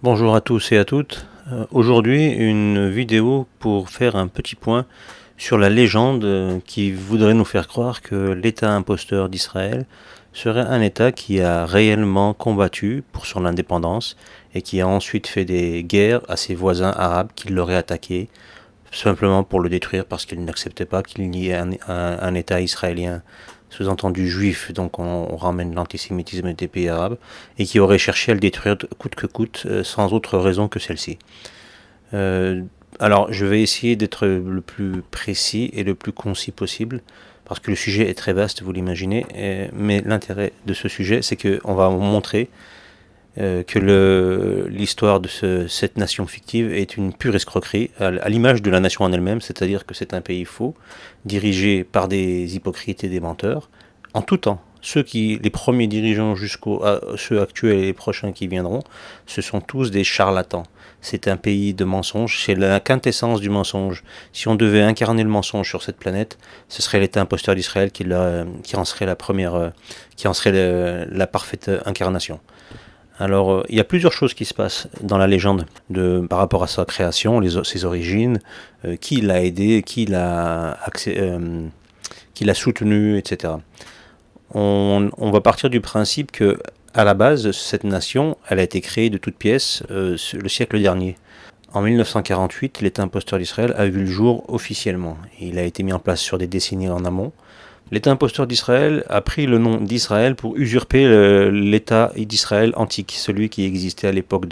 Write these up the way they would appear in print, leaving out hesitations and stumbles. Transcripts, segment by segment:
Bonjour à tous et à toutes. Aujourd'hui, une vidéo pour faire un petit point sur la légende qui voudrait nous faire croire que l'État imposteur d'Israël serait un État qui a réellement combattu pour son indépendance et qui a ensuite fait des guerres à ses voisins arabes qui l'auraient attaqué simplement pour le détruire parce qu'ils n'acceptaient pas qu'il y ait un État israélien, sous-entendu juif, donc on ramène l'antisémitisme des pays arabes, et qui aurait cherché à le détruire coûte que coûte, sans autre raison que celle-ci. Euh, alors je vais essayer d'être le plus précis et le plus concis possible, parce que le sujet est très vaste, vous l'imaginez, mais l'intérêt de ce sujet, c'est qu'on va vous montrer que l'histoire de cette nation fictive est une pure escroquerie, à l'image de la nation en elle-même, c'est-à-dire que c'est un pays faux, dirigé par des hypocrites et des menteurs, en tout temps. Les premiers dirigeants jusqu'aux ceux actuels et les prochains qui viendront, ce sont tous des charlatans. C'est un pays de mensonges, c'est la quintessence du mensonge. Si on devait incarner le mensonge sur cette planète, ce serait l'État imposteur d'Israël qui en serait la première, qui en serait la parfaite incarnation. Alors, il y a plusieurs choses qui se passent dans la légende par rapport à sa création, ses origines, qui l'a aidé, qui l'a soutenu, etc. On va partir du principe que, à la base, cette nation, elle a été créée de toutes pièces le siècle dernier. En 1948, l'État imposteur d'Israël a vu le jour officiellement. Il a été mis en place sur des décennies en amont. L'État imposteur d'Israël a pris le nom d'Israël pour usurper l'État d'Israël antique, celui qui existait à l'époque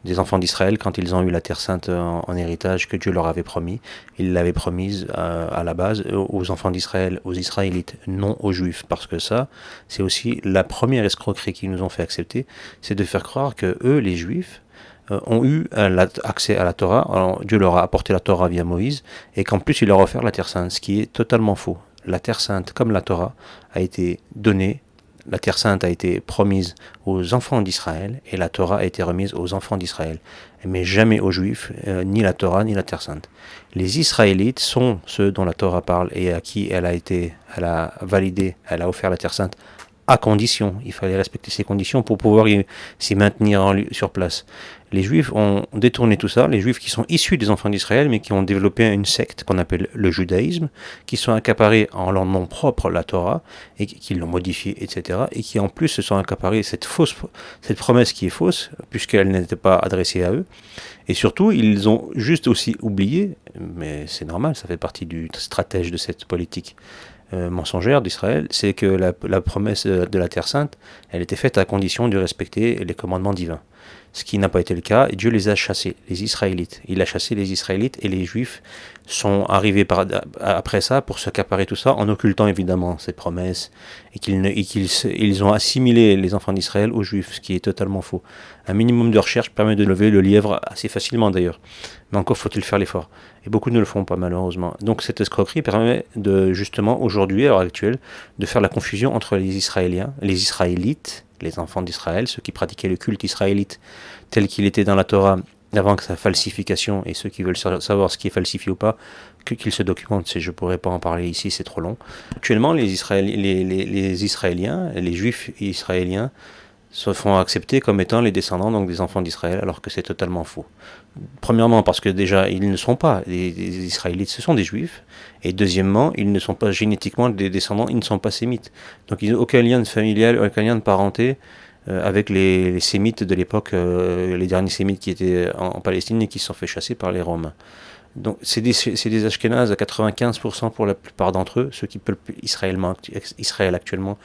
des enfants d'Israël quand ils ont eu la Terre Sainte en héritage que Dieu leur avait promis. Il l'avait promise à la base aux enfants d'Israël, aux Israélites, non aux Juifs, parce que ça, c'est aussi la première escroquerie qu'ils nous ont fait accepter, c'est de faire croire que eux, les Juifs, ont eu accès à la Torah. Alors, Dieu leur a apporté la Torah via Moïse, et qu'en plus il leur a offert la Terre Sainte, ce qui est totalement faux. La Terre Sainte, comme la Torah, a été donnée, la Terre Sainte a été promise aux enfants d'Israël, et la Torah a été remise aux enfants d'Israël, mais jamais aux Juifs, ni la Torah, ni la Terre Sainte. Les Israélites sont ceux dont la Torah parle, et à qui elle a validé, elle a offert la Terre Sainte, à condition, il fallait respecter ces conditions pour pouvoir s'y maintenir sur place. Les Juifs ont détourné tout ça, les Juifs qui sont issus des enfants d'Israël, mais qui ont développé une secte qu'on appelle le judaïsme, qui sont accaparés en leur nom propre la Torah, et qui l'ont modifiée, etc., et qui en plus se sont accaparés cette promesse qui est fausse, puisqu'elle n'était pas adressée à eux. Et surtout, ils ont juste aussi oublié, mais c'est normal, ça fait partie du stratège de cette politique mensongère d'Israël, c'est que la promesse de la Terre Sainte, elle était faite à condition de respecter les commandements divins. Ce qui n'a pas été le cas, et Dieu les a chassés, les Israélites. Il a chassé les Israélites et les Juifs sont arrivés après ça pour s'accaparer tout ça en occultant évidemment ces promesses et qu'ils ont assimilé les enfants d'Israël aux Juifs, ce qui est totalement faux. Un minimum de recherche permet de lever le lièvre assez facilement d'ailleurs, mais encore faut-il faire l'effort. Et beaucoup ne le font pas malheureusement. Donc cette escroquerie permet de justement aujourd'hui, à l'heure actuelle, de faire la confusion entre les Israéliens, les Israélites, les enfants d'Israël, ceux qui pratiquaient le culte israélite tel qu'il était dans la Torah avant que sa falsification, et ceux qui veulent savoir ce qui est falsifié ou pas, qu'ils se documentent. Je ne pourrais pas en parler ici, c'est trop long. Actuellement, les Israéliens, les Juifs israéliens, se font accepter comme étant les descendants donc des enfants d'Israël, alors que c'est totalement faux. Premièrement, parce que déjà, ils ne sont pas des Israélites, ce sont des Juifs. Et deuxièmement, ils ne sont pas génétiquement des descendants, ils ne sont pas sémites. Donc ils n'ont aucun lien familial, aucun lien de parenté avec les sémites de l'époque, les derniers sémites qui étaient en Palestine et qui se sont fait chasser par les Romains. Donc c'est des Ashkénazes à 95% pour la plupart d'entre eux, ceux qui peuplent Israël actuellement,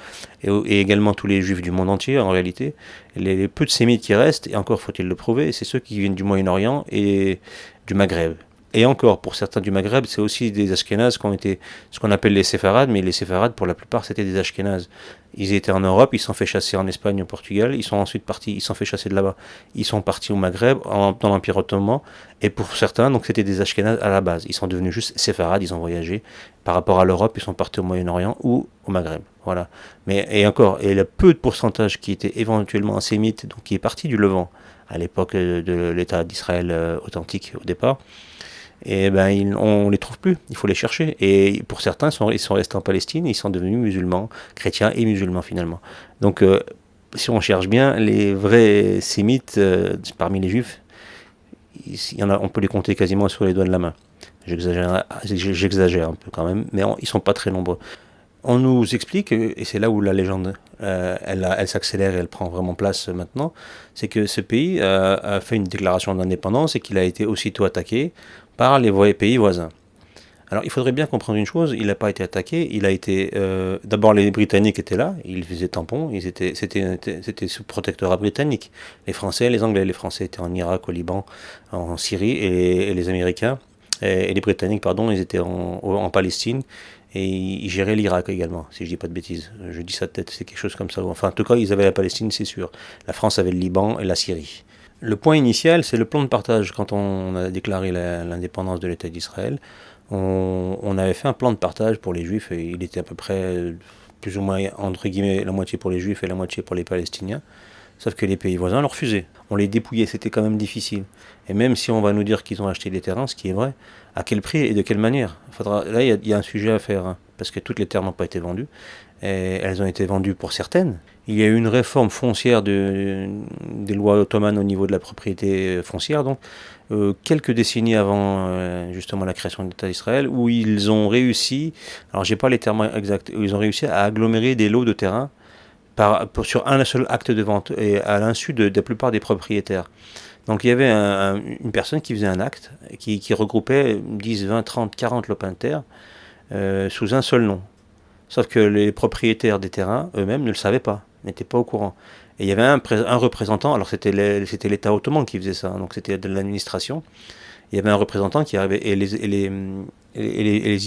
et également tous les Juifs du monde entier en réalité. Les peu de sémites qui restent, et encore faut-il le prouver, c'est ceux qui viennent du Moyen-Orient et du Maghreb. Et encore, pour certains du Maghreb, c'est aussi des Ashkénazes qui ont été ce qu'on appelle les Séfarades, mais les Séfarades, pour la plupart, c'était des Ashkénazes. Ils étaient en Europe, ils se sont fait chasser en Espagne, au Portugal, ils sont ensuite partis, ils se sont fait chasser de là-bas, ils sont partis au Maghreb, dans l'Empire ottoman, et pour certains, donc c'était des Ashkénazes à la base. Ils sont devenus juste Séfarades, ils ont voyagé. Par rapport à l'Europe, ils sont partis au Moyen-Orient ou au Maghreb. Voilà. Et encore, et le peu de pourcentage qui était éventuellement sémite, donc qui est parti du Levant, à l'époque de l'État d'Israël authentique au départ, et ben on les trouve plus, il faut les chercher. Et pour certains, ils sont restés en Palestine, ils sont devenus musulmans, chrétiens et musulmans finalement. Donc si on cherche bien, les vrais sémites parmi les juifs, il y en a, on peut les compter quasiment sur les doigts de la main. J'exagère un peu quand même, mais ils sont pas très nombreux. On nous explique, et c'est là où la légende elle s'accélère et elle prend vraiment place maintenant, c'est que ce pays a fait une déclaration d'indépendance et qu'il a été aussitôt attaqué par les pays voisins. Alors il faudrait bien comprendre une chose, il n'a pas été attaqué, il a été... D'abord les Britanniques étaient là, ils faisaient tampon, c'était sous protectorat britannique. Les Français, les Anglais, les Français étaient en Irak, au Liban, en Syrie, et les Américains, et les Britanniques, pardon, ils étaient en Palestine, et ils géraient l'Irak également, si je dis pas de bêtises. Je dis ça de tête, c'est quelque chose comme ça. Enfin en tout cas ils avaient la Palestine, c'est sûr. La France avait le Liban et la Syrie. Le point initial, c'est le plan de partage. Quand on a déclaré l'indépendance de l'État d'Israël, on avait fait un plan de partage pour les Juifs, et il était à peu près plus ou moins entre guillemets la moitié pour les Juifs et la moitié pour les Palestiniens. Sauf que les pays voisins le refusaient. On les dépouillait, c'était quand même difficile. Et même si on va nous dire qu'ils ont acheté des terrains, ce qui est vrai, à quel prix et de quelle manière? Là, il y a un sujet à faire, hein, parce que toutes les terres n'ont pas été vendues. Et elles ont été vendues pour certaines. Il y a eu une réforme foncière des lois ottomanes au niveau de la propriété foncière, donc quelques décennies avant justement la création de l'État d'Israël, où ils ont réussi, alors j'ai pas les termes exacts, où ils ont réussi à agglomérer des lots de terrain sur un seul acte de vente, et à l'insu de la plupart des propriétaires. Donc il y avait une personne qui faisait un acte, qui regroupait 10, 20, 30, 40 lopins de terre sous un seul nom. Sauf que les propriétaires des terrains eux-mêmes ne le savaient pas, n'étaient pas au courant. Et il y avait un représentant, alors c'était l'État ottoman qui faisait ça, donc c'était de l'administration. Il y avait un représentant qui arrivait, et les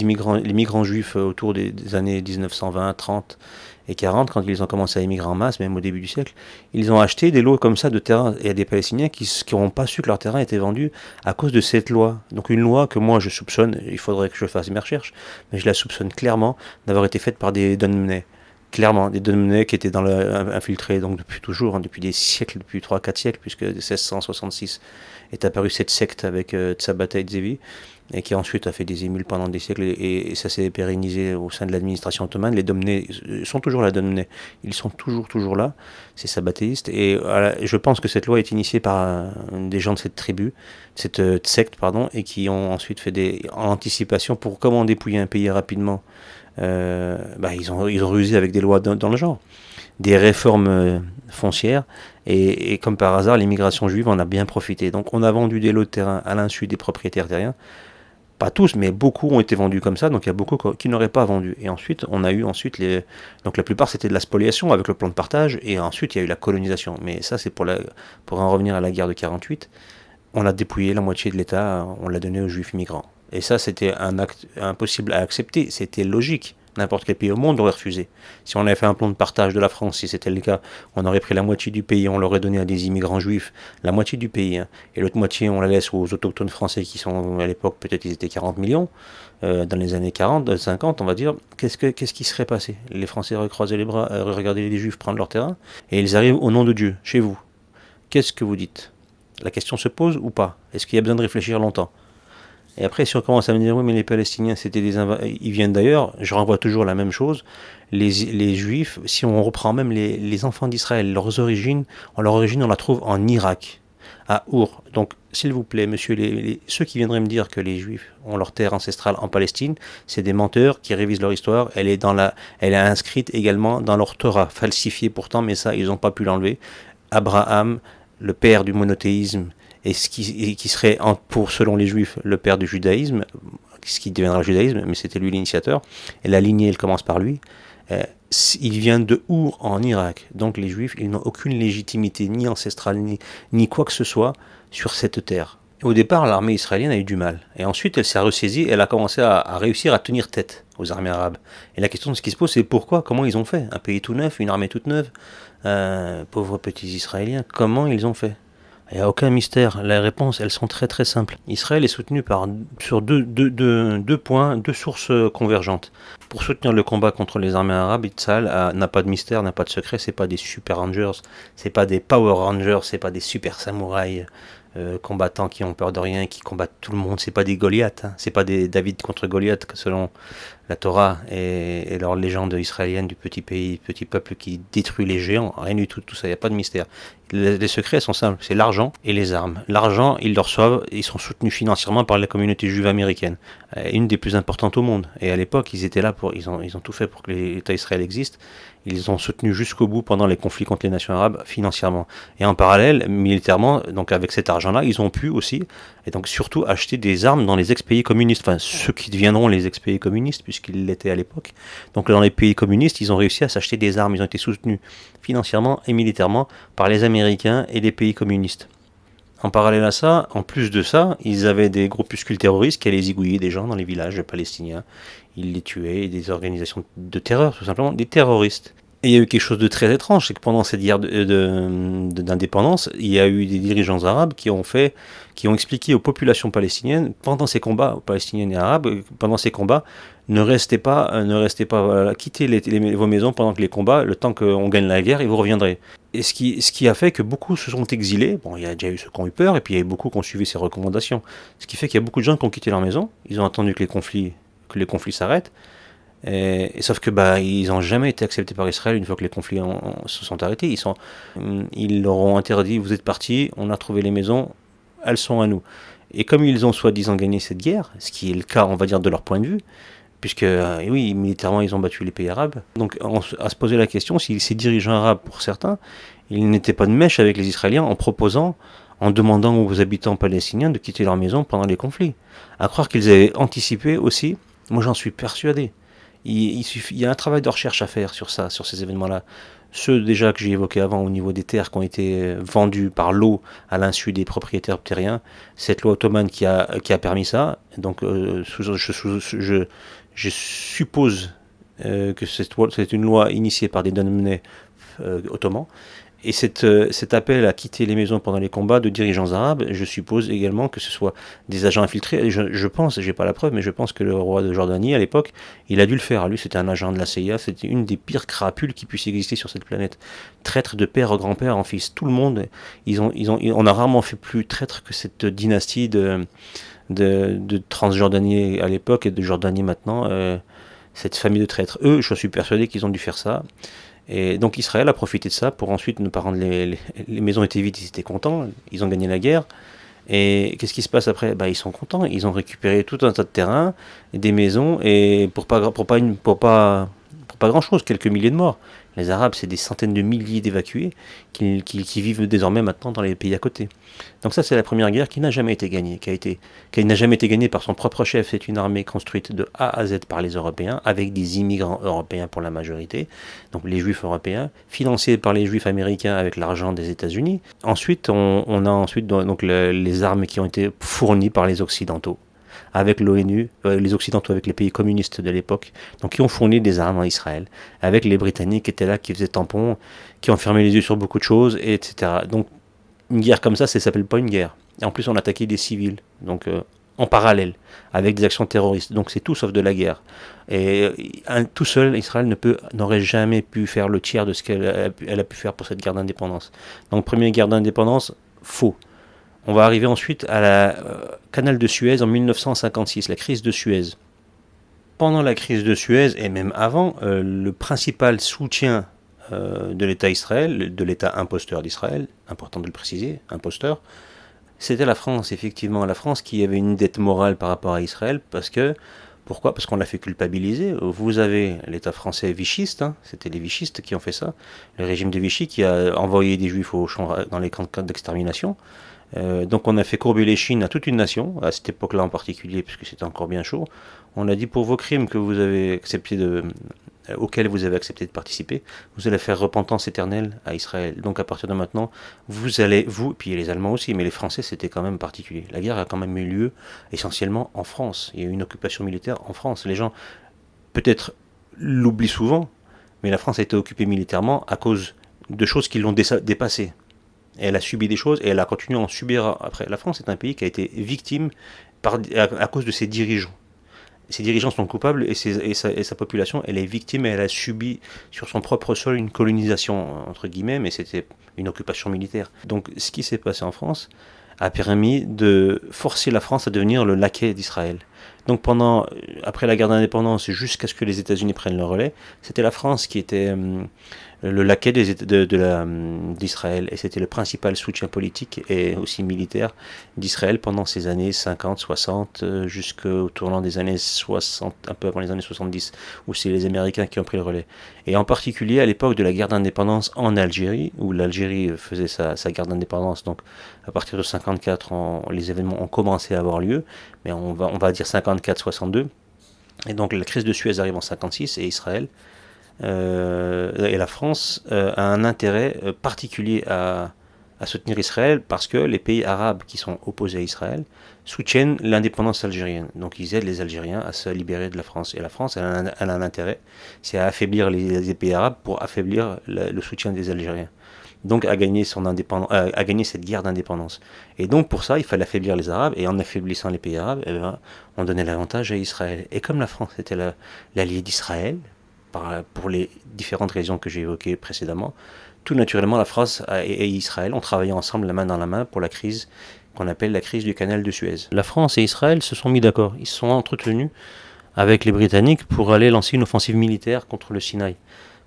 migrants juifs autour des années 1920, 30 et 40, quand ils ont commencé à émigrer en masse, même au début du siècle, ils ont acheté des lots comme ça de terrain. Et il y a des Palestiniens qui n'auront pas su que leur terrain était vendu à cause de cette loi. Donc une loi que moi je soupçonne, il faudrait que je fasse mes recherches, mais je la soupçonne clairement d'avoir été faite par des Dunmonais. Clairement, des Dunmonais qui étaient infiltrés donc depuis toujours, hein, depuis des siècles, depuis 3-4 siècles, puisque 1666 est apparue cette secte avec Tzabata Zevi, et qui ensuite a fait des émules pendant des siècles, et ça s'est pérennisé au sein de l'administration ottomane. Les Domnés sont toujours là, Domnés. Ils sont toujours là, ces sabbatéistes, et je pense que cette loi est initiée par des gens de cette tribu, cette secte, pardon, et qui ont ensuite fait en anticipation pour comment dépouiller un pays rapidement. Ils ont rusé avec des lois dans le genre, des réformes foncières, et comme par hasard, l'immigration juive en a bien profité. Donc on a vendu des lots de terrain à l'insu des propriétaires terriens. Pas tous, mais beaucoup ont été vendus comme ça, donc il y a beaucoup qui n'auraient pas vendu. Et ensuite, on a eu donc la plupart c'était de la spoliation avec le plan de partage, et ensuite il y a eu la colonisation. Mais ça c'est pour en revenir à la guerre de 48, on a dépouillé la moitié de l'État, on l'a donné aux juifs migrants. Et ça c'était un acte impossible à accepter, c'était logique. N'importe quel pays au monde aurait refusé. Si on avait fait un plan de partage de la France, si c'était le cas, on aurait pris la moitié du pays, on l'aurait donné à des immigrants juifs, la moitié du pays, hein, et l'autre moitié on la laisse aux autochtones français qui sont à l'époque, peut-être ils étaient 40 millions, dans les années 40, 50 on va dire, qu'est-ce qui serait passé? Les Français auraient croisé les bras, auraient regardé les juifs prendre leur terrain, et ils arrivent au nom de Dieu, chez vous. Qu'est-ce que vous dites? La question se pose ou pas? Est-ce qu'il y a besoin de réfléchir longtemps? Et après, si on commence à me dire, oui, mais les Palestiniens, ils viennent d'ailleurs, je renvoie toujours la même chose. Les Juifs, si on reprend même les enfants d'Israël, leur origine, on la trouve en Irak, à Our. Donc, s'il vous plaît, monsieur, ceux qui viendraient me dire que les Juifs ont leur terre ancestrale en Palestine, c'est des menteurs qui révisent leur histoire. Elle est inscrite également dans leur Torah, falsifiée pourtant, mais ça, ils n'ont pas pu l'enlever. Abraham, le père du monothéisme, et qui serait, selon les juifs, le père du judaïsme, ce qui deviendra le judaïsme, mais c'était lui l'initiateur, et la lignée, elle commence par lui. Il vient de Our en Irak, donc les juifs, ils n'ont aucune légitimité, ni ancestrale, ni quoi que ce soit, sur cette terre. Au départ, l'armée israélienne a eu du mal, et ensuite elle s'est ressaisie, elle a commencé à réussir à tenir tête aux armées arabes. Et la question de ce qui se pose, c'est pourquoi, comment ils ont fait? Un pays tout neuf, une armée toute neuve, pauvres petits Israéliens, comment ils ont fait? Il n'y a aucun mystère. Les réponses, elles sont très très simples. Israël est soutenu sur deux points, deux sources convergentes. Pour soutenir le combat contre les armées arabes, Tzahal n'a pas de mystère, n'a pas de secret. C'est pas des super rangers, c'est pas des power rangers, c'est pas des super samouraïs combattants qui ont peur de rien, qui combattent tout le monde. C'est pas des Goliaths, hein. C'est pas des David contre Goliath selon la Torah et leur légende israélienne du petit pays, petit peuple qui détruit les géants, rien du tout, tout ça, il n'y a pas de mystère. Les secrets sont simples, c'est l'argent et les armes. L'argent, ils le reçoivent, ils sont soutenus financièrement par la communauté juive américaine, une des plus importantes au monde. Et à l'époque, ils étaient là ils ont tout fait pour que l'État Israël existe. Ils ont soutenu jusqu'au bout pendant les conflits contre les nations arabes financièrement. Et en parallèle, militairement, donc avec cet argent-là, ils ont pu aussi, et donc surtout acheter des armes dans les ex-pays communistes, enfin ceux qui deviendront les ex-pays communistes, puisqu'ils l'étaient à l'époque. Donc dans les pays communistes, ils ont réussi à s'acheter des armes, ils ont été soutenus financièrement et militairement par les Américains et les pays communistes. En parallèle à ça, en plus de ça, ils avaient des groupuscules terroristes qui allaient zigouiller des gens dans les villages palestiniens. Ils les tuaient, des organisations de terreur, tout simplement, des terroristes. Et il y a eu quelque chose de très étrange, c'est que pendant cette guerre d'indépendance, il y a eu des dirigeants arabes qui ont expliqué aux populations palestiniennes, pendant ces combats, aux palestiniennes et arabes, pendant ces combats, ne restez pas, voilà, quittez vos maisons pendant que les combats, le temps qu'on gagne la guerre, et vous reviendrez. Et ce qui a fait que beaucoup se sont exilés. Bon, il y a déjà eu ceux qui ont eu peur, et puis il y a eu beaucoup qui ont suivi ces recommandations. Ce qui fait qu'il y a beaucoup de gens qui ont quitté leur maison, ils ont attendu que les conflits s'arrêtent. Et sauf que ils n'ont jamais été acceptés par Israël une fois que les conflits se sont arrêtés. Ils leur ont interdit, vous êtes partis, on a retrouvé les maisons, elles sont à nous. Et comme ils ont soi-disant gagné cette guerre, ce qui est le cas, on va dire, de leur point de vue, puisque, oui, militairement, ils ont battu les pays arabes, donc à se poser la question si ces dirigeants arabes, pour certains, ils n'étaient pas de mèche avec les Israéliens en demandant aux habitants palestiniens de quitter leur maison pendant les conflits. À croire qu'ils avaient anticipé aussi, moi j'en suis persuadé. Il y a un travail de recherche à faire sur ça, sur ces événements-là. Ceux déjà que j'ai évoqués avant au niveau des terres qui ont été vendues par lot à l'insu des propriétaires terriens, cette loi ottomane qui a permis ça. Donc je suppose que c'est une loi initiée par des donne-monnaies ottomans. Et cet appel à quitter les maisons pendant les combats de dirigeants arabes, je suppose également que ce soit des agents infiltrés. Je pense, j'ai pas la preuve, mais je pense que le roi de Jordanie, à l'époque, il a dû le faire. Lui, c'était un agent de la CIA, c'était une des pires crapules qui puissent exister sur cette planète. Traître de père au grand-père en fils. Tout le monde, on a rarement fait plus traître que cette dynastie de Transjordanie à l'époque et de Jordanie maintenant. Cette famille de traîtres. Eux, je suis persuadé qu'ils ont dû faire ça. Et donc Israël a profité de ça pour ensuite ne pas rendre les maisons étaient vides, ils étaient contents, ils ont gagné la guerre. Et qu'est-ce qui se passe après ? Ils sont contents, ils ont récupéré tout un tas de terrain, des maisons, et pour pas grand chose, quelques milliers de morts. Les Arabes, c'est des centaines de milliers d'évacués qui vivent désormais maintenant dans les pays à côté. Donc ça, c'est la première guerre qui n'a jamais été gagnée, qui n'a jamais été gagnée par son propre chef. C'est une armée construite de A à Z par les Européens, avec des immigrants européens pour la majorité, donc les Juifs européens, financés par les Juifs américains avec l'argent des États-Unis. Ensuite, on a donc les armes qui ont été fournies par les Occidentaux, avec l'ONU, les Occidentaux avec les pays communistes de l'époque, donc qui ont fourni des armes à Israël, avec les Britanniques qui étaient là, qui faisaient tampon, qui ont fermé les yeux sur beaucoup de choses, etc. Donc une guerre comme ça s'appelle pas une guerre. Et en plus, on attaquait des civils, donc en parallèle, avec des actions terroristes. Donc c'est tout sauf de la guerre. Et tout seul, Israël n'aurait jamais pu faire le tiers de ce qu'elle a pu faire pour cette guerre d'indépendance. Donc première guerre d'indépendance, faux. On va arriver ensuite à la canal de Suez en 1956, la crise de Suez. Pendant la crise de Suez, et même avant, le principal soutien de l'État Israël, de l'État imposteur d'Israël, important de le préciser, imposteur, c'était la France, effectivement. La France qui avait une dette morale par rapport à Israël, pourquoi ? Parce qu'on l'a fait culpabiliser. Vous avez l'État français vichiste, c'était les vichistes qui ont fait ça, le régime de Vichy qui a envoyé des juifs dans les camps d'extermination. Donc on a fait courber les chines à toute une nation, à cette époque-là en particulier, puisque c'était encore bien chaud. On a dit pour vos crimes que vous avez auxquels vous avez accepté de participer, vous allez faire repentance éternelle à Israël. Donc à partir de maintenant, puis les Allemands aussi, mais les Français c'était quand même particulier. La guerre a quand même eu lieu essentiellement en France. Il y a eu une occupation militaire en France. Les gens peut-être l'oublient souvent, mais la France a été occupée militairement à cause de choses qui l'ont dépassée. Et elle a subi des choses et elle a continué à en subir après. La France est un pays qui a été victime à cause de ses dirigeants. Ses dirigeants sont coupables et sa population, elle est victime et elle a subi sur son propre sol une colonisation, entre guillemets, mais c'était une occupation militaire. Donc ce qui s'est passé en France a permis de forcer la France à devenir le laquais d'Israël. Donc après la guerre d'indépendance, jusqu'à ce que les États-Unis prennent le relais, c'était la France qui était le laquais d'Israël, et c'était le principal soutien politique et aussi militaire d'Israël pendant ces années 50, 60, jusqu'au tournant des années 60, un peu avant les années 70, où c'est les Américains qui ont pris le relais. Et en particulier à l'époque de la guerre d'indépendance en Algérie, où l'Algérie faisait sa guerre d'indépendance, donc à partir de 54, les événements ont commencé à avoir lieu, mais on va dire 54-62. Et donc la crise de Suez arrive en 56, et Israël et la France a un intérêt particulier à soutenir Israël, parce que les pays arabes qui sont opposés à Israël soutiennent l'indépendance algérienne. Donc ils aident les Algériens à se libérer de la France. Et la France, elle a un intérêt, c'est à affaiblir les pays arabes pour affaiblir le soutien des Algériens. Donc à gagner cette guerre d'indépendance. Et donc pour ça, il fallait affaiblir les Arabes, et en affaiblissant les pays arabes, on donnait l'avantage à Israël. Et comme la France était l'allié d'Israël, pour les différentes raisons que j'ai évoquées précédemment, tout naturellement la France et Israël ont travaillé ensemble la main dans la main pour la crise qu'on appelle la crise du canal de Suez. La France et Israël se sont mis d'accord, ils se sont entretenus avec les Britanniques pour aller lancer une offensive militaire contre le Sinaï.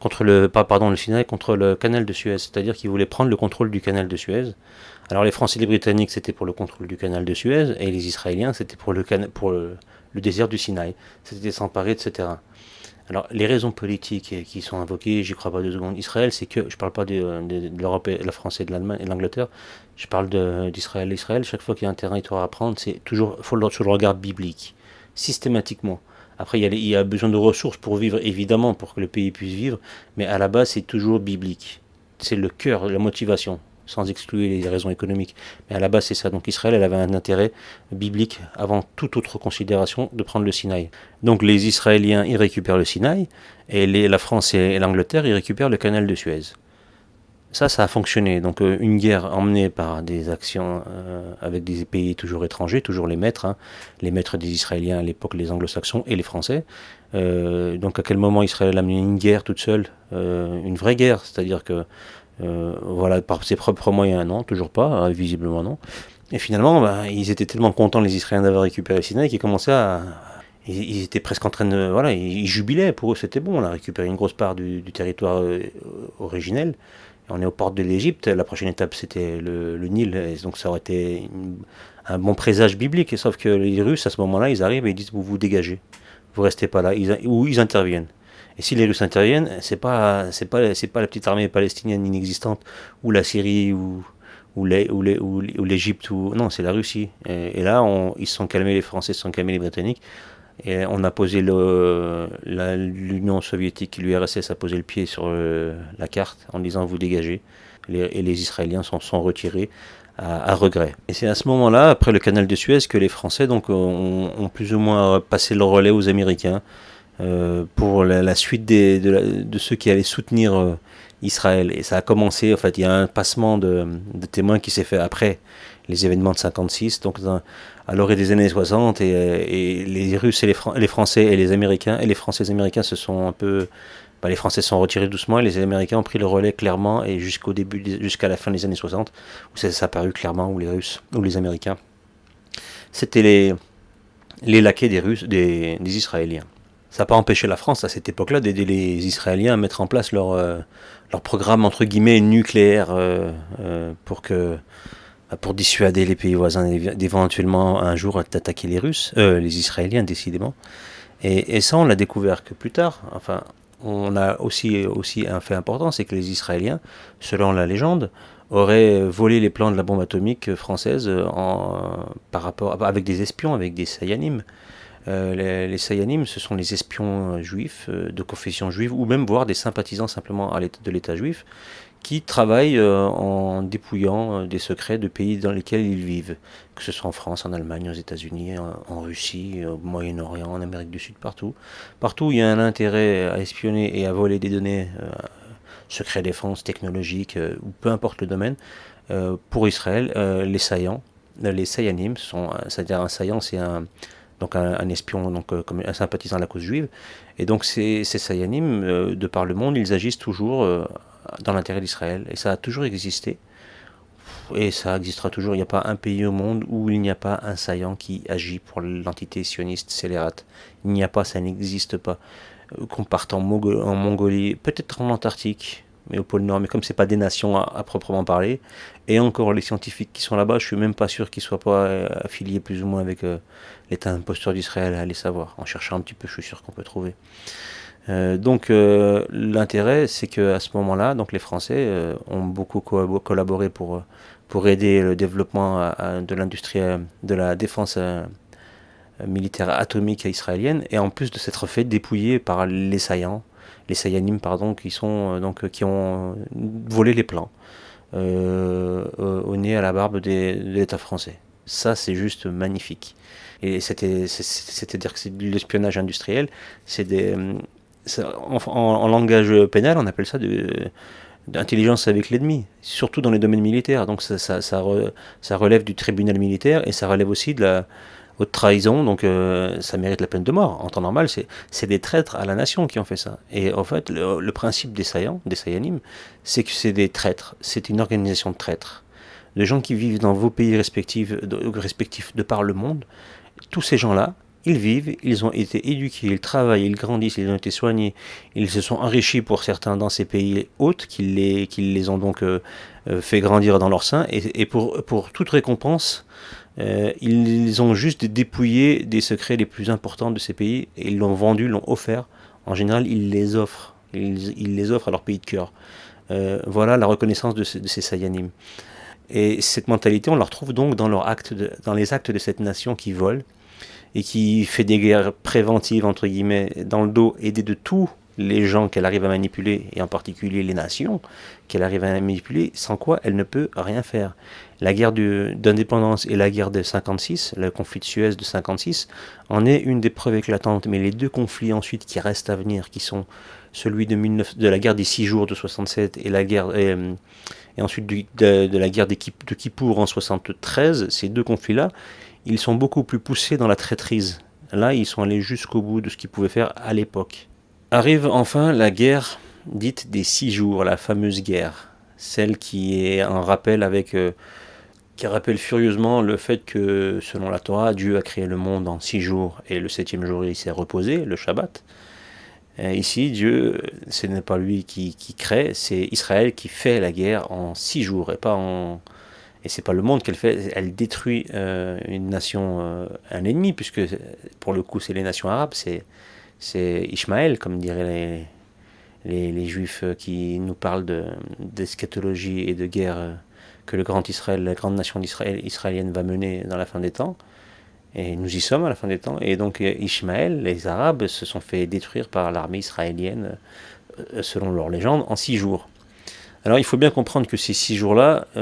Contre le canal de Suez, c'est-à-dire qu'ils voulaient prendre le contrôle du canal de Suez. Alors les Français et les Britanniques, c'était pour le contrôle du canal de Suez, et les Israéliens, c'était pour le désert du Sinaï. C'était s'emparer de ce terrain. Alors, les raisons politiques qui sont invoquées, j'y crois pas 2 secondes. Israël, c'est que, je parle pas de l'Europe, la France et de l'Allemagne et de l'Angleterre, je parle d'Israël. Israël, chaque fois qu'il y a un territoire à prendre, faut le regard biblique, systématiquement. Après, il y a besoin de ressources pour vivre, évidemment, pour que le pays puisse vivre, mais à la base, c'est toujours biblique. C'est le cœur, la motivation, sans exclure les raisons économiques. Mais à la base, c'est ça. Donc Israël, elle avait un intérêt biblique, avant toute autre considération, de prendre le Sinaï. Donc les Israéliens, ils récupèrent le Sinaï, et la France et l'Angleterre, ils récupèrent le canal de Suez. Ça a fonctionné. Donc une guerre emmenée par des actions avec des pays toujours étrangers, toujours les maîtres des Israéliens à l'époque, les Anglo-Saxons et les Français. Donc à quel moment Israël a mené une guerre toute seule, une vraie guerre, c'est-à-dire que par ses propres moyens, non, toujours pas, visiblement non. Et finalement, ils étaient tellement contents, les Israéliens, d'avoir récupéré le Sinaï, qu'ils commençaient ils étaient presque en train de... ils jubilaient, pour eux c'était bon, on a récupéré une grosse part du territoire originel. On est aux portes de l'Égypte, la prochaine étape c'était le Nil, et donc ça aurait été un bon présage biblique, sauf que les Russes, à ce moment-là, ils arrivent et ils disent, vous dégagez, vous restez pas là, ou ils interviennent. Et si les Russes interviennent, c'est pas la petite armée palestinienne inexistante, ou la Syrie, ou l'Égypte, non, c'est la Russie. Et là, ils se sont calmés, les Français se sont calmés, les Britanniques, et on a posé l'Union soviétique, l'URSS a posé le pied sur la carte en disant vous dégagez, et les Israéliens sont retirés à regret. Et c'est à ce moment-là, après le canal de Suez, que les Français donc ont plus ou moins passé le relais aux Américains pour la suite de ceux qui allaient soutenir Israël. Et ça a commencé, en fait, il y a un passement de témoins qui s'est fait après les événements de 56, donc à l'orée des années 60, et les Russes et les Français et les Américains, et les Français et les Américains se sont un peu... les Français se sont retirés doucement, et les Américains ont pris le relais clairement, et jusqu'à la fin des années 60, où ça s'est apparu clairement, où les Russes, ou les Américains, c'était les laquais des Russes, des Israéliens. Ça n'a pas empêché la France, à cette époque-là, d'aider les Israéliens à mettre en place leur programme, entre guillemets, nucléaire, pour dissuader les pays voisins d'éventuellement un jour attaquer les Israéliens, décidément. Et ça, on l'a découvert que plus tard. Enfin, on a aussi un fait important, c'est que les Israéliens, selon la légende, auraient volé les plans de la bombe atomique française avec des espions, avec des Sayanim. Les Sayanim, ce sont les espions juifs, de confession juive, ou même voire des sympathisants simplement de l'État juif, qui travaillent en dépouillant des secrets de pays dans lesquels ils vivent, que ce soit en France, en Allemagne, aux États-Unis, en Russie, au Moyen-Orient, en Amérique du Sud, partout. Partout où il y a un intérêt à espionner et à voler des données, secrets défense, technologiques, ou peu importe le domaine, pour Israël, les Sayanim, c'est-à-dire un Sayan, c'est un espion, comme un sympathisant à la cause juive. Et donc ces Sayanim, de par le monde, ils agissent toujours dans l'intérêt d'Israël. Et ça a toujours existé. Et ça existera toujours. Il n'y a pas un pays au monde où il n'y a pas un saillant qui agit pour l'entité sioniste scélérate. Il n'y a pas, ça n'existe pas. Qu'on parte en Mongolie, peut-être en Antarctique, mais au pôle Nord, mais comme c'est pas des nations à proprement parler, et encore les scientifiques qui sont là-bas, je suis même pas sûr qu'ils soient pas affiliés plus ou moins avec l'état imposteur d'Israël, à aller savoir. En cherchant un petit peu, je suis sûr qu'on peut trouver. L'intérêt, c'est que à ce moment-là, donc les Français ont beaucoup collaboré pour aider le développement de l'industrie de la défense militaire atomique israélienne, et en plus de s'être fait dépouiller par les Sayanim, pardon, qui ont volé les plans au nez à la barbe de l'État français. Ça, c'est juste magnifique. Et c'est-à-dire que c'est de l'espionnage industriel, c'est des en langage pénal, on appelle ça d'intelligence avec l'ennemi, surtout dans les domaines militaires. Donc ça relève du tribunal militaire, et ça relève aussi de la haute trahison, donc ça mérite la peine de mort. En temps normal, c'est des traîtres à la nation qui ont fait ça. Et en fait, le principe des Sayanim, c'est que c'est des traîtres, c'est une organisation de traîtres. De gens qui vivent dans vos pays respectifs de par le monde. Tous ces gens-là, ils vivent, ils ont été éduqués, ils travaillent, ils grandissent, ils ont été soignés, ils se sont enrichis pour certains dans ces pays hôtes, qui les ont donc fait grandir dans leur sein, et pour toute récompense, ils ont juste dépouillé des secrets les plus importants de ces pays, et ils l'ont vendu, l'ont offert. En général, ils les offrent, ils les offrent à leur pays de cœur. Voilà la reconnaissance de ces Sayanim. Et cette mentalité, on la retrouve donc dans dans les actes de cette nation qui vole, et qui fait des guerres préventives, entre guillemets, dans le dos, aidée de tous les gens qu'elle arrive à manipuler, et en particulier les nations qu'elle arrive à manipuler, sans quoi elle ne peut rien faire. La guerre d'indépendance et la guerre de 56, le conflit de Suez de 56, en est une des preuves éclatantes. Mais les deux conflits ensuite qui restent à venir, qui sont celui de la guerre des 6 jours de 67 et ensuite de la guerre de Kippour en 73, ces deux conflits-là, ils sont beaucoup plus poussés dans la traîtrise. Là, ils sont allés jusqu'au bout de ce qu'ils pouvaient faire à l'époque. Arrive enfin la guerre dite des 6 jours, la fameuse guerre. Celle qui est un rappel qui rappelle furieusement le fait que, selon la Torah, Dieu a créé le monde en 6 jours, et le 7e jour il s'est reposé, le Shabbat. Et ici, Dieu, ce n'est pas lui qui crée, c'est Israël qui fait la guerre en 6 jours, et c'est pas le monde qu'elle fait, elle détruit une nation, un ennemi, puisque pour le coup c'est les nations arabes, c'est Ishmaël, comme diraient les juifs qui nous parlent d'eschatologie et de guerre que le grand Israël, la grande nation israélienne va mener dans la fin des temps. Et nous y sommes à la fin des temps. Et donc Ishmaël, les Arabes, se sont fait détruire par l'armée israélienne, selon leur légende, en 6 jours. Alors il faut bien comprendre que ces 6 jours-là, ils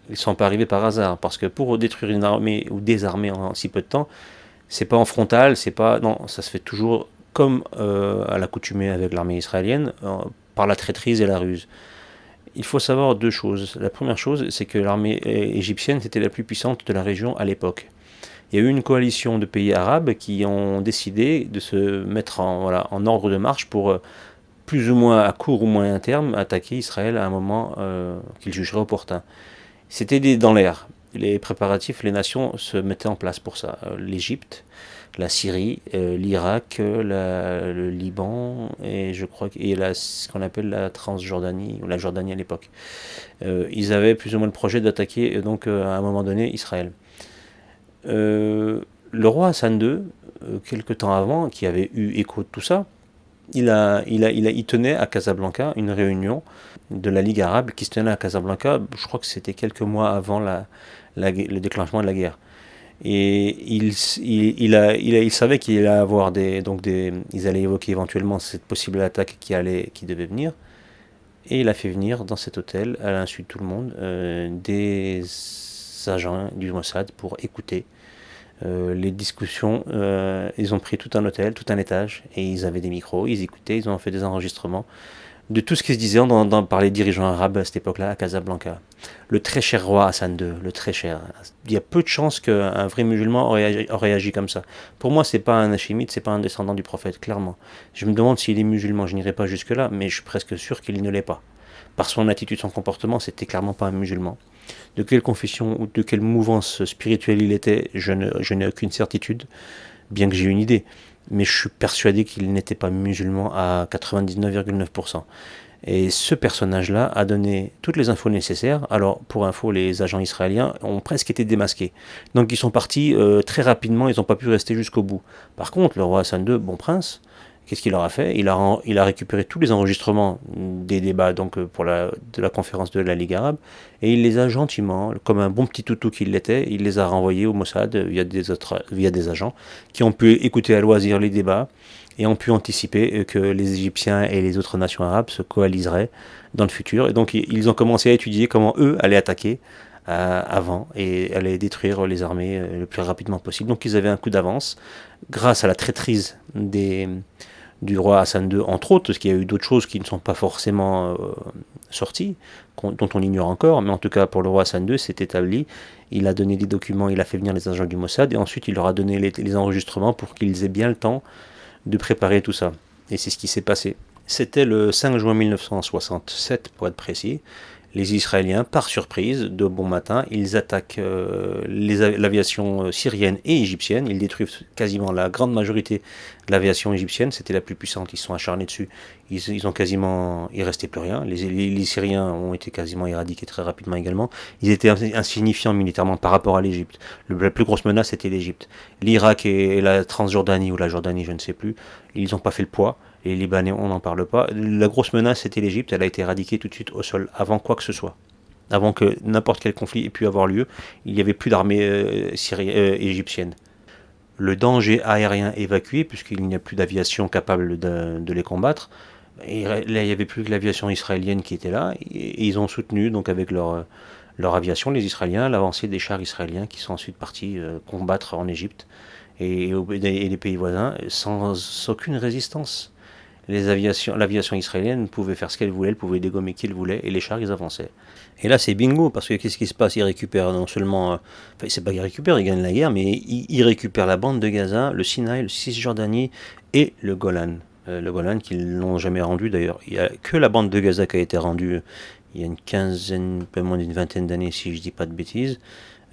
ne sont pas arrivés par hasard, parce que pour détruire une armée ou des armées en si peu de temps, c'est pas en frontal, non, ça se fait toujours comme à l'accoutumée avec l'armée israélienne, par la traîtrise et la ruse. Il faut savoir 2 choses. La première chose, c'est que l'armée égyptienne était la plus puissante de la région à l'époque. Il y a eu une coalition de pays arabes qui ont décidé de se mettre en ordre de marche pour plus ou moins à court ou moyen terme attaquer Israël à un moment qu'ils jugeraient opportun. C'était dans l'air. Les préparatifs, les nations se mettaient en place pour ça. L'Égypte, la Syrie, l'Irak, le Liban, et je crois ce qu'on appelle la Transjordanie, ou la Jordanie à l'époque. Ils avaient plus ou moins le projet d'attaquer à un moment donné Israël. Le roi Hassan II, quelque temps avant, qui avait eu écho de tout ça, il tenait à Casablanca une réunion de la Ligue arabe qui se tenait à Casablanca, je crois que c'était quelques mois avant le déclenchement de la guerre. Et il savait qu'il allait avoir ils allaient évoquer éventuellement cette possible attaque qui devait venir. Et il a fait venir dans cet hôtel, à l'insu de tout le monde, des agents du Mossad pour écouter les discussions. Ils ont pris tout un hôtel, tout un étage, et ils avaient des micros, ils écoutaient, ils ont fait des enregistrements de tout ce qui se disait par les dirigeants arabes à cette époque-là, à Casablanca. Le très cher roi Hassan II, le très cher. Il y a peu de chances qu'un vrai musulman aurait agi comme ça. Pour moi, c'est pas un hachémite, c'est pas un descendant du prophète, clairement. Je me demande s'il est musulman, je n'irai pas jusque-là, mais je suis presque sûr qu'il ne l'est pas. Par son attitude, son comportement, c'était clairement pas un musulman. De quelle confession ou de quelle mouvance spirituelle il était, je n'ai aucune certitude, bien que j'ai une idée. Mais je suis persuadé qu'il n'était pas musulman à 99,9%. Et ce personnage-là a donné toutes les infos nécessaires. Alors, pour info, les agents israéliens ont presque été démasqués. Donc, ils sont partis très rapidement, ils n'ont pas pu rester jusqu'au bout. Par contre, le roi Hassan II, bon prince, qu'est-ce qu'il leur a fait? Il a récupéré tous les enregistrements des débats donc, de la conférence de la Ligue arabe, et il les a gentiment, comme un bon petit toutou qu'il l'était, il les a renvoyés au Mossad via des agents qui ont pu écouter à loisir les débats et ont pu anticiper que les Égyptiens et les autres nations arabes se coaliseraient dans le futur. Et donc ils ont commencé à étudier comment eux allaient attaquer avant et allaient détruire les armées le plus rapidement possible. Donc ils avaient un coup d'avance grâce à la traîtrise du roi Hassan II, entre autres, parce qu'il y a eu d'autres choses qui ne sont pas forcément sorties, dont on ignore encore, mais en tout cas pour le roi Hassan II, c'est établi. Il a donné des documents, il a fait venir les agents du Mossad, et ensuite il leur a donné les enregistrements pour qu'ils aient bien le temps de préparer tout ça. Et c'est ce qui s'est passé. C'était le 5 juin 1967, pour être précis. Les Israéliens, par surprise, de bon matin, ils attaquent l'aviation syrienne et égyptienne. Ils détruisent quasiment la grande majorité de l'aviation égyptienne. C'était la plus puissante. Ils se sont acharnés dessus. Il restait plus rien. Les Syriens ont été quasiment éradiqués très rapidement également. Ils étaient insignifiants militairement par rapport à l'Égypte. La plus grosse menace, c'était l'Égypte. L'Irak et la Transjordanie, ou la Jordanie, je ne sais plus, ils n'ont pas fait le poids. Les Libanais, on n'en parle pas. La grosse menace, c'était l'Égypte. Elle a été éradiquée tout de suite au sol, avant quoi que ce soit. Avant que n'importe quel conflit ait pu avoir lieu, il n'y avait plus d'armée égyptienne. Le danger aérien évacué, puisqu'il n'y a plus d'aviation capable de les combattre. Et là, il n'y avait plus que l'aviation israélienne qui était là. Et ils ont soutenu, donc avec leur aviation, les Israéliens, l'avancée des chars israéliens qui sont ensuite partis combattre en Égypte et les pays voisins sans aucune résistance. L'aviation israélienne pouvait faire ce qu'elle voulait, elle pouvait dégommer qui elle voulait, et les chars ils avançaient. Et là c'est bingo, parce que qu'est-ce qui se passe? Ils récupèrent non seulement, enfin c'est pas qu'ils récupèrent, ils gagnent la guerre, mais ils récupèrent la bande de Gaza, le Sinaï, le Cisjordanie et le Golan. Le Golan qu'ils n'ont jamais rendu d'ailleurs. Il n'y a que la bande de Gaza qui a été rendue il y a une quinzaine, peu moins d'une vingtaine d'années si je dis pas de bêtises,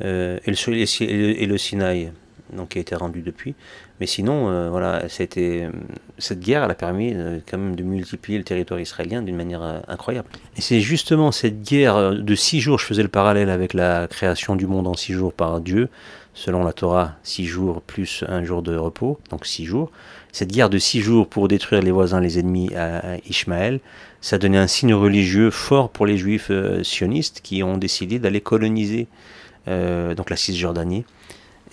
et le Sinaï, donc qui a été rendu depuis. Mais sinon, voilà, cette guerre, elle a permis quand même de multiplier le territoire israélien d'une manière incroyable. Et c'est justement cette guerre de 6 jours, je faisais le parallèle avec la création du monde en 6 jours par Dieu, selon la Torah, 6 jours plus un jour de repos, donc 6 jours. Cette guerre de 6 jours pour détruire les voisins, les ennemis à Ishmaël, ça donnait un signe religieux fort pour les juifs sionistes qui ont décidé d'aller coloniser donc la Cisjordanie.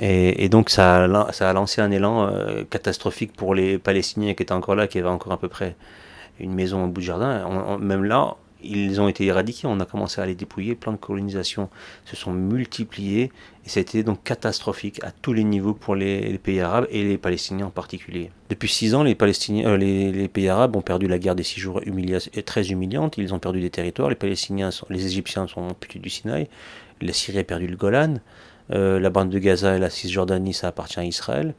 Et donc ça a lancé un élan catastrophique pour les Palestiniens qui étaient encore là, qui avaient encore à peu près une maison au bout du jardin. Même là, ils ont été éradiqués, on a commencé à les dépouiller, plein de colonisations se sont multipliées, et c'était donc catastrophique à tous les niveaux pour les pays arabes, et les Palestiniens en particulier. Depuis 6 ans, les pays arabes ont perdu la guerre des 6 jours très humiliante, ils ont perdu des territoires, les Égyptiens sont amputés du Sinaï, la Syrie a perdu le Golan, la bande de Gaza et la Cisjordanie, ça appartient à Israël.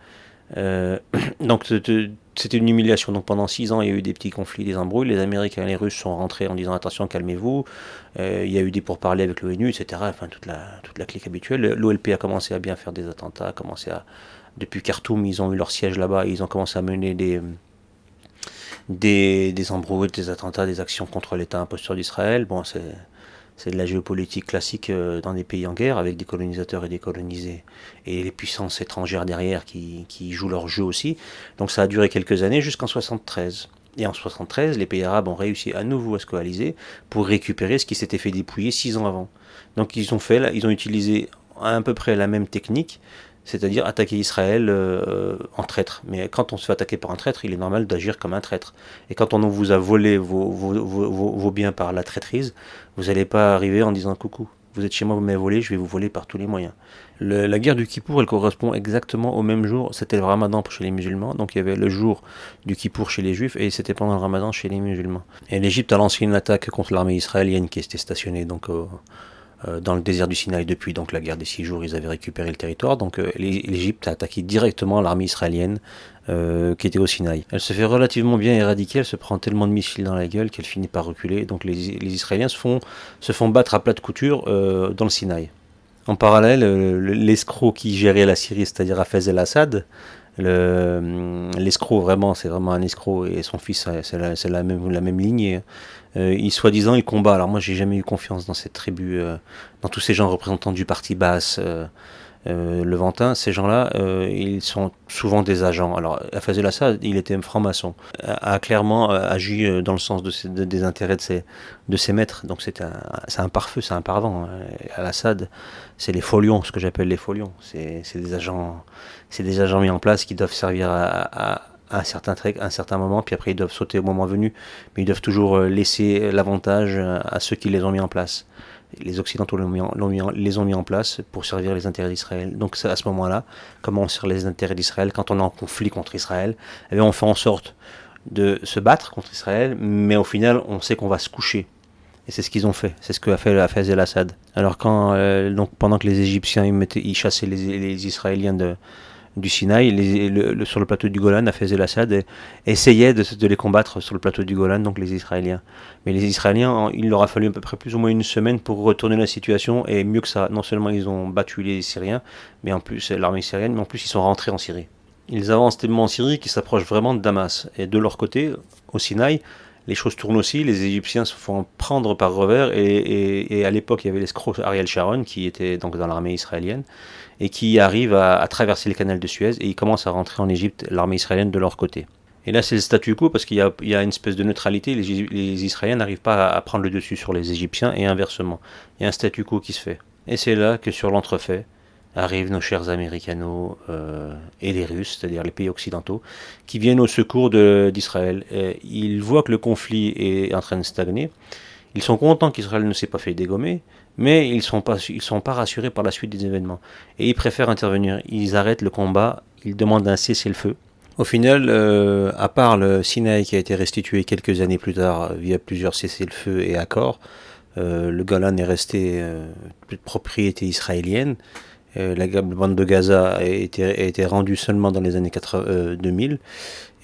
Donc c'était une humiliation. Donc pendant 6 ans, il y a eu des petits conflits, des embrouilles. Les Américains et les Russes sont rentrés en disant attention, calmez-vous. Il y a eu des pourparlers avec l'ONU, etc. Enfin toute la clique habituelle. L'OLP a commencé à bien faire des attentats, depuis Khartoum, ils ont eu leur siège là-bas, et ils ont commencé à mener des embrouilles, des attentats, des actions contre l'État imposteur d'Israël. Bon, c'est de la géopolitique classique dans des pays en guerre, avec des colonisateurs et des colonisés, et les puissances étrangères derrière qui jouent leur jeu aussi. Donc ça a duré quelques années jusqu'en 73. Et en 73, les pays arabes ont réussi à nouveau à se coaliser pour récupérer ce qui s'était fait dépouiller 6 ans avant. Donc ils ont utilisé à peu près la même technique, c'est-à-dire attaquer Israël en traître. Mais quand on se fait attaquer par un traître, il est normal d'agir comme un traître. Et quand on vous a volé vos biens par la traîtrise, vous n'allez pas arriver en disant coucou, vous êtes chez moi, vous m'avez volé, je vais vous voler par tous les moyens. La guerre du Kippour, elle correspond exactement au même jour. C'était le Ramadan chez les musulmans, donc il y avait le jour du Kippour chez les juifs, et c'était pendant le Ramadan chez les musulmans. Et l'Égypte a lancé une attaque contre l'armée israélienne qui était stationnée donc dans le désert du Sinaï depuis donc la guerre des 6 jours. Ils avaient récupéré le territoire, donc l'Égypte a attaqué directement l'armée israélienne qui était au Sinaï. Elle se fait relativement bien éradiquer, elle se prend tellement de missiles dans la gueule qu'elle finit par reculer, donc les Israéliens se font battre à plat de couture dans le Sinaï. En parallèle, l'escroc qui gérait la Syrie, c'est-à-dire Hafez el-Assad, l'escroc vraiment, c'est vraiment un escroc, et son fils, c'est la même lignée. Soi-disant, il combat. Alors moi, j'ai jamais eu confiance dans cette tribu, dans tous ces gens représentants du parti basse levantin. Ces gens-là, ils sont souvent des agents. Alors, Hafez el-Assad, il était un franc-maçon, a clairement agi dans le sens des intérêts de ses maîtres. Donc c'est un pare-feu, c'est un paravent. Al-Assad, c'est les folions, ce que j'appelle les folions. C'est des agents mis en place qui doivent servir à un certain moment, puis après ils doivent sauter au moment venu, mais ils doivent toujours laisser l'avantage à ceux qui les ont mis en place. Les Occidentaux les ont mis en place pour servir les intérêts d'Israël. Donc à ce moment-là, comment on sert les intérêts d'Israël quand on est en conflit contre Israël? Eh bien, on fait en sorte de se battre contre Israël, mais au final, on sait qu'on va se coucher. Et c'est ce qu'ils ont fait. C'est ce qu'a fait Hafez el-Assad. Alors donc pendant que les Égyptiens ils chassaient les Israéliens du Sinaï, sur le plateau du Golan, Hafez el-Assad essayait de les combattre sur le plateau du Golan, donc les Israéliens. Mais les Israéliens, il leur a fallu à peu près plus ou moins une semaine pour retourner la situation, et mieux que ça, non seulement ils ont battu les Syriens, mais en plus l'armée syrienne, mais en plus ils sont rentrés en Syrie. Ils avancent tellement en Syrie qu'ils s'approchent vraiment de Damas. Et de leur côté, au Sinaï, les choses tournent aussi, les Égyptiens se font prendre par revers, et à l'époque il y avait l'escroc Ariel Sharon qui était donc dans l'armée israélienne et qui arrive à traverser le canal de Suez, et ils commencent à rentrer en Égypte, l'armée israélienne de leur côté. Et là c'est le statu quo parce qu'il y a une espèce de neutralité, les Israéliens n'arrivent pas à prendre le dessus sur les Égyptiens et inversement. Il y a un statu quo qui se fait. Et c'est là que sur l'entrefait arrivent nos chers Américanos et les Russes, c'est-à-dire les pays occidentaux, qui viennent au secours d'Israël. Ils voient que le conflit est en train de stagner. Ils sont contents qu'Israël ne s'est pas fait dégommer, mais ils sont pas rassurés par la suite des événements. Et ils préfèrent intervenir. Ils arrêtent le combat, ils demandent un cessez-le-feu. Au final, à part le Sinaï qui a été restitué quelques années plus tard via plusieurs cessez-le-feu et accords, le Golan est resté de propriété israélienne. La bande de Gaza a été rendue seulement dans les années 2000,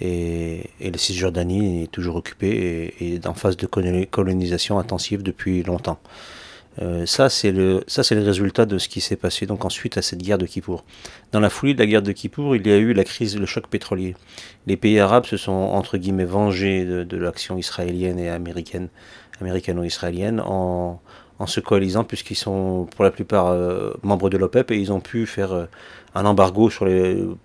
et la Cisjordanie est toujours occupée et est en phase de colonisation intensive depuis longtemps. Ça c'est le résultat de ce qui s'est passé donc ensuite à cette guerre de Kippour. Dans la foulée de la guerre de Kippour, il y a eu le choc pétrolier. Les pays arabes se sont entre guillemets vengés de l'action israélienne et américano-israélienne en se coalisant, puisqu'ils sont pour la plupart membres de l'OPEP, et ils ont pu faire un embargo sur le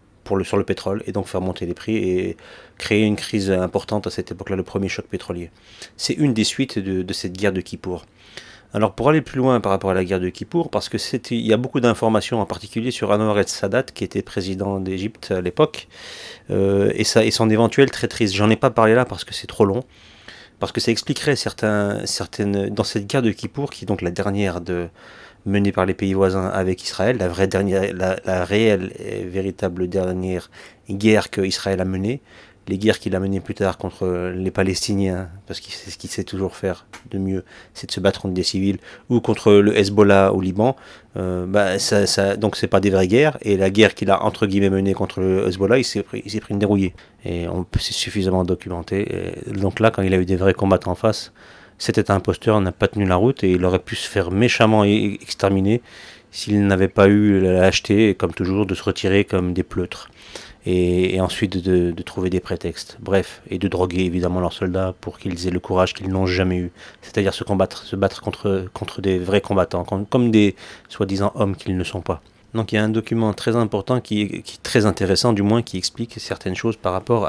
pétrole, et donc faire monter les prix et créer une crise importante à cette époque-là, le premier choc pétrolier. C'est une des suites de cette guerre de Kippour. Alors pour aller plus loin par rapport à la guerre de Kippour, parce que il y a beaucoup d'informations, en particulier sur Anwar el-Sadat, qui était président d'Égypte à l'époque, et son éventuelle traîtrise. J'en ai pas parlé là parce que c'est trop long, parce que ça expliquerait certaines dans cette guerre de Kippour, qui est donc la dernière menée par les pays voisins avec Israël, la réelle et véritable dernière guerre que Israël a menée. Les guerres qu'il a menées plus tard contre les Palestiniens, parce que c'est ce qu'il sait toujours faire de mieux, c'est de se battre contre des civils, ou contre le Hezbollah au Liban, donc c'est pas des vraies guerres, et la guerre qu'il a entre guillemets menée contre le Hezbollah, il s'est pris une dérouillée. Et c'est suffisamment documenté. Et donc là, quand il a eu des vrais combattants en face, c'était un imposteur, n'a pas tenu la route, et il aurait pu se faire méchamment exterminer s'il n'avait pas eu la lâcheté, comme toujours, de se retirer comme des pleutres. Et ensuite de trouver des prétextes, bref, et de droguer évidemment leurs soldats pour qu'ils aient le courage qu'ils n'ont jamais eu, c'est-à-dire se battre contre des vrais combattants, comme des soi-disant hommes qu'ils ne sont pas. Donc il y a un document très important qui est très intéressant, du moins, qui explique certaines choses par rapport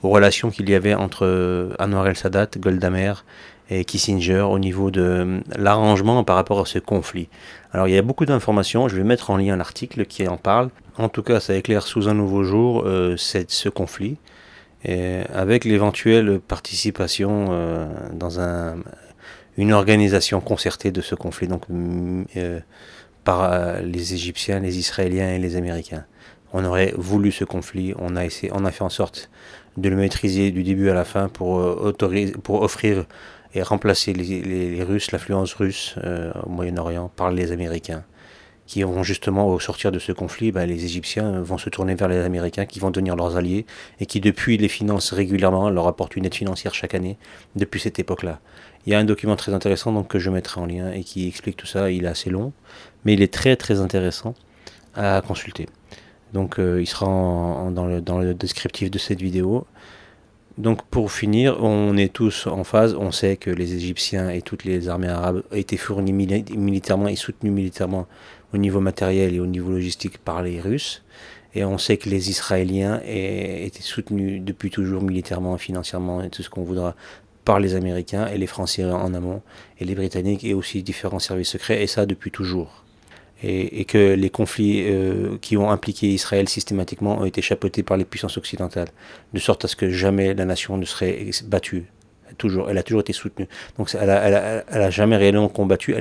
aux relations qu'il y avait entre Anwar el-Sadat, Golda Meir et Kissinger au niveau de l'arrangement par rapport à ce conflit. Alors il y a beaucoup d'informations, je vais mettre en lien l'article qui en parle. En tout cas, ça éclaire sous un nouveau jour ce conflit, avec l'éventuelle participation dans une organisation concertée de ce conflit, donc par les Égyptiens, les Israéliens et les Américains. On aurait voulu ce conflit, on a fait en sorte de le maîtriser du début à la fin pour offrir et remplacer les Russes, l'influence russe au Moyen-Orient par les Américains, qui vont justement, au sortir de ce conflit, les Égyptiens vont se tourner vers les Américains, qui vont devenir leurs alliés, et qui depuis les financent régulièrement, leur apportent une aide financière chaque année, depuis cette époque-là. Il y a un document très intéressant donc, que je mettrai en lien, et qui explique tout ça. Il est assez long, mais il est très très intéressant à consulter. Donc il sera dans le descriptif de cette vidéo. Donc pour finir, on est tous en phase, on sait que les Égyptiens et toutes les armées arabes ont été fournis militairement et soutenus militairement au niveau matériel et au niveau logistique par les Russes. Et on sait que les Israéliens étaient soutenus depuis toujours militairement, financièrement et tout ce qu'on voudra par les Américains et les Français en amont et les Britanniques et aussi différents services secrets, et ça depuis toujours. Et que les conflits qui ont impliqué Israël systématiquement ont été chapeautés par les puissances occidentales, de sorte à ce que jamais la nation ne serait battue. Toujours, elle a toujours été soutenue. Donc elle a jamais réellement combattu.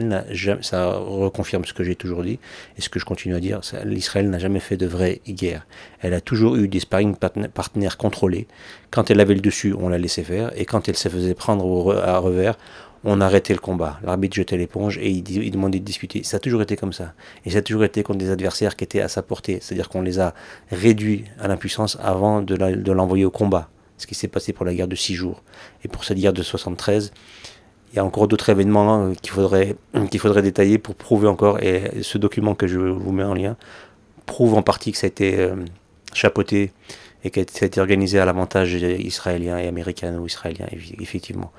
Ça reconfirme ce que j'ai toujours dit et ce que je continue à dire. L'Israël n'a jamais fait de vraie guerre. Elle a toujours eu des sparring partenaires contrôlés. Quand elle avait le dessus, on la laissait faire, et quand elle se faisait prendre à revers, on arrêtait le combat. L'arbitre jetait l'éponge et il demandait de discuter. Ça a toujours été comme ça. Et ça a toujours été contre des adversaires qui étaient à sa portée. C'est-à-dire qu'on les a réduits à l'impuissance avant de l'envoyer au combat. Ce qui s'est passé pour la guerre de 6 jours. Et pour cette guerre de 73, il y a encore d'autres événements qu'il faudrait détailler pour prouver encore. Et ce document que je vous mets en lien prouve en partie que ça a été chapeauté et que ça a été organisé à l'avantage israélien et américain ou israélien, effectivement.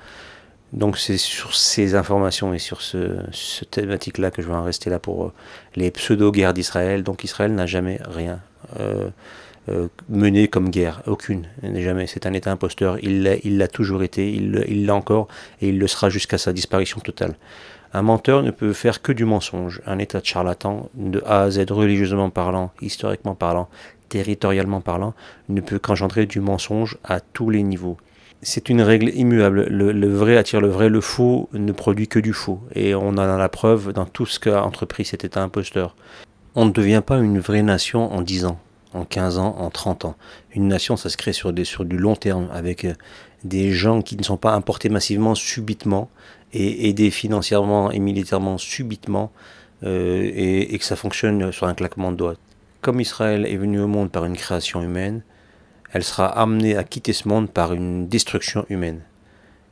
Donc c'est sur ces informations et sur ce thématique-là que je vais en rester là pour les pseudo-guerres d'Israël. Donc Israël n'a jamais rien mené comme guerre, aucune, jamais. C'est un État imposteur, il l'a toujours été, il l'a encore, et il le sera jusqu'à sa disparition totale. Un menteur ne peut faire que du mensonge. Un État de charlatan, de A à Z, religieusement parlant, historiquement parlant, territorialement parlant, ne peut qu'engendrer du mensonge à tous les niveaux. C'est une règle immuable. Le vrai attire le vrai, le faux ne produit que du faux. Et on en a la preuve dans tout ce qu'a entrepris cet État imposteur. On ne devient pas une vraie nation en 10 ans, en 15 ans, en 30 ans. Une nation, ça se crée sur du long terme, avec des gens qui ne sont pas importés massivement, subitement, et aidés financièrement et militairement subitement, et que ça fonctionne sur un claquement de doigts. Comme Israël est venu au monde par une création humaine, elle sera amenée à quitter ce monde par une destruction humaine.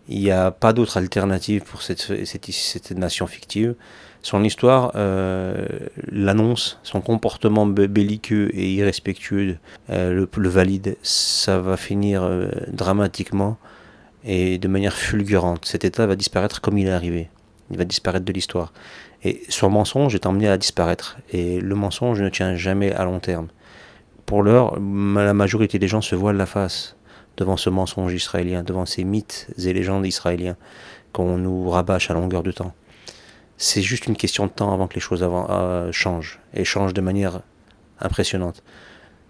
Il n'y a pas d'autre alternative pour cette nation fictive. Son histoire l'annonce, son comportement belliqueux et irrespectueux le valide. Ça va finir dramatiquement et de manière fulgurante. Cet État va disparaître comme il est arrivé. Il va disparaître de l'histoire. Et son mensonge est emmené à disparaître. Et le mensonge ne tient jamais à long terme. Pour l'heure, la majorité des gens se voilent la face devant ce mensonge israélien, devant ces mythes et légendes israéliens qu'on nous rabâche à longueur de temps. C'est juste une question de temps avant que les choses changent, et changent de manière impressionnante.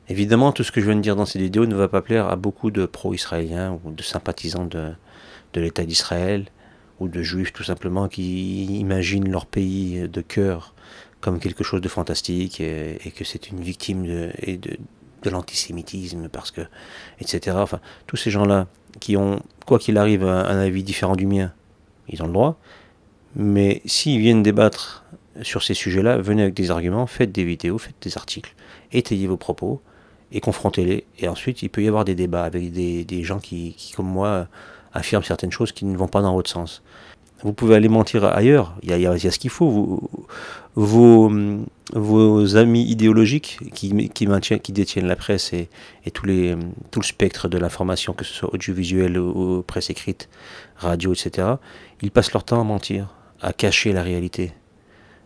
Évidemment, tout ce que je viens de dire dans cette vidéo ne va pas plaire à beaucoup de pro-israéliens ou de sympathisants de l'État d'Israël, ou de juifs tout simplement qui imaginent leur pays de cœur comme quelque chose de fantastique, et que c'est une victime de l'antisémitisme, parce que, etc. Enfin, tous ces gens-là qui ont, quoi qu'il arrive, un avis différent du mien, ils ont le droit. Mais s'ils viennent débattre sur ces sujets-là, venez avec des arguments, faites des vidéos, faites des articles, étayez vos propos et confrontez-les. Et ensuite, il peut y avoir des débats avec des gens qui, comme moi, affirment certaines choses qui ne vont pas dans votre sens. Vous pouvez aller mentir ailleurs, il y a ce qu'il faut. Vos amis idéologiques qui détiennent la presse et tout le spectre de l'information, que ce soit audiovisuel ou presse écrite, radio, etc., ils passent leur temps à mentir, à cacher la réalité.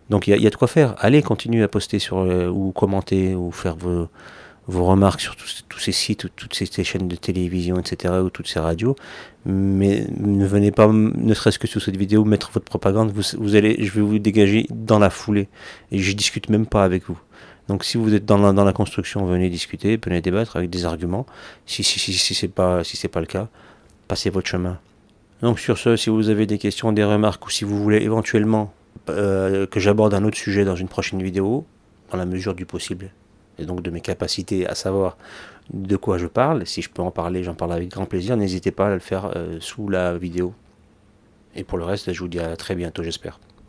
Donc il y a de quoi faire. Allez, continuez à poster ou commenter ou faire vos remarques sur tous ces sites, ou toutes ces chaînes de télévision, etc., ou toutes ces radios, mais ne venez pas, ne serait-ce que sous cette vidéo, mettre votre propagande. Je vais vous dégager dans la foulée, et je discute même pas avec vous. Donc si vous êtes dans la construction, venez discuter, venez débattre avec des arguments. Si c'est pas le cas, passez votre chemin. Donc sur ce, si vous avez des questions, des remarques, ou si vous voulez éventuellement que j'aborde un autre sujet dans une prochaine vidéo, dans la mesure du possible, et donc de mes capacités à savoir de quoi je parle, si je peux en parler, j'en parle avec grand plaisir. N'hésitez pas à le faire sous la vidéo. Et pour le reste, je vous dis à très bientôt, j'espère.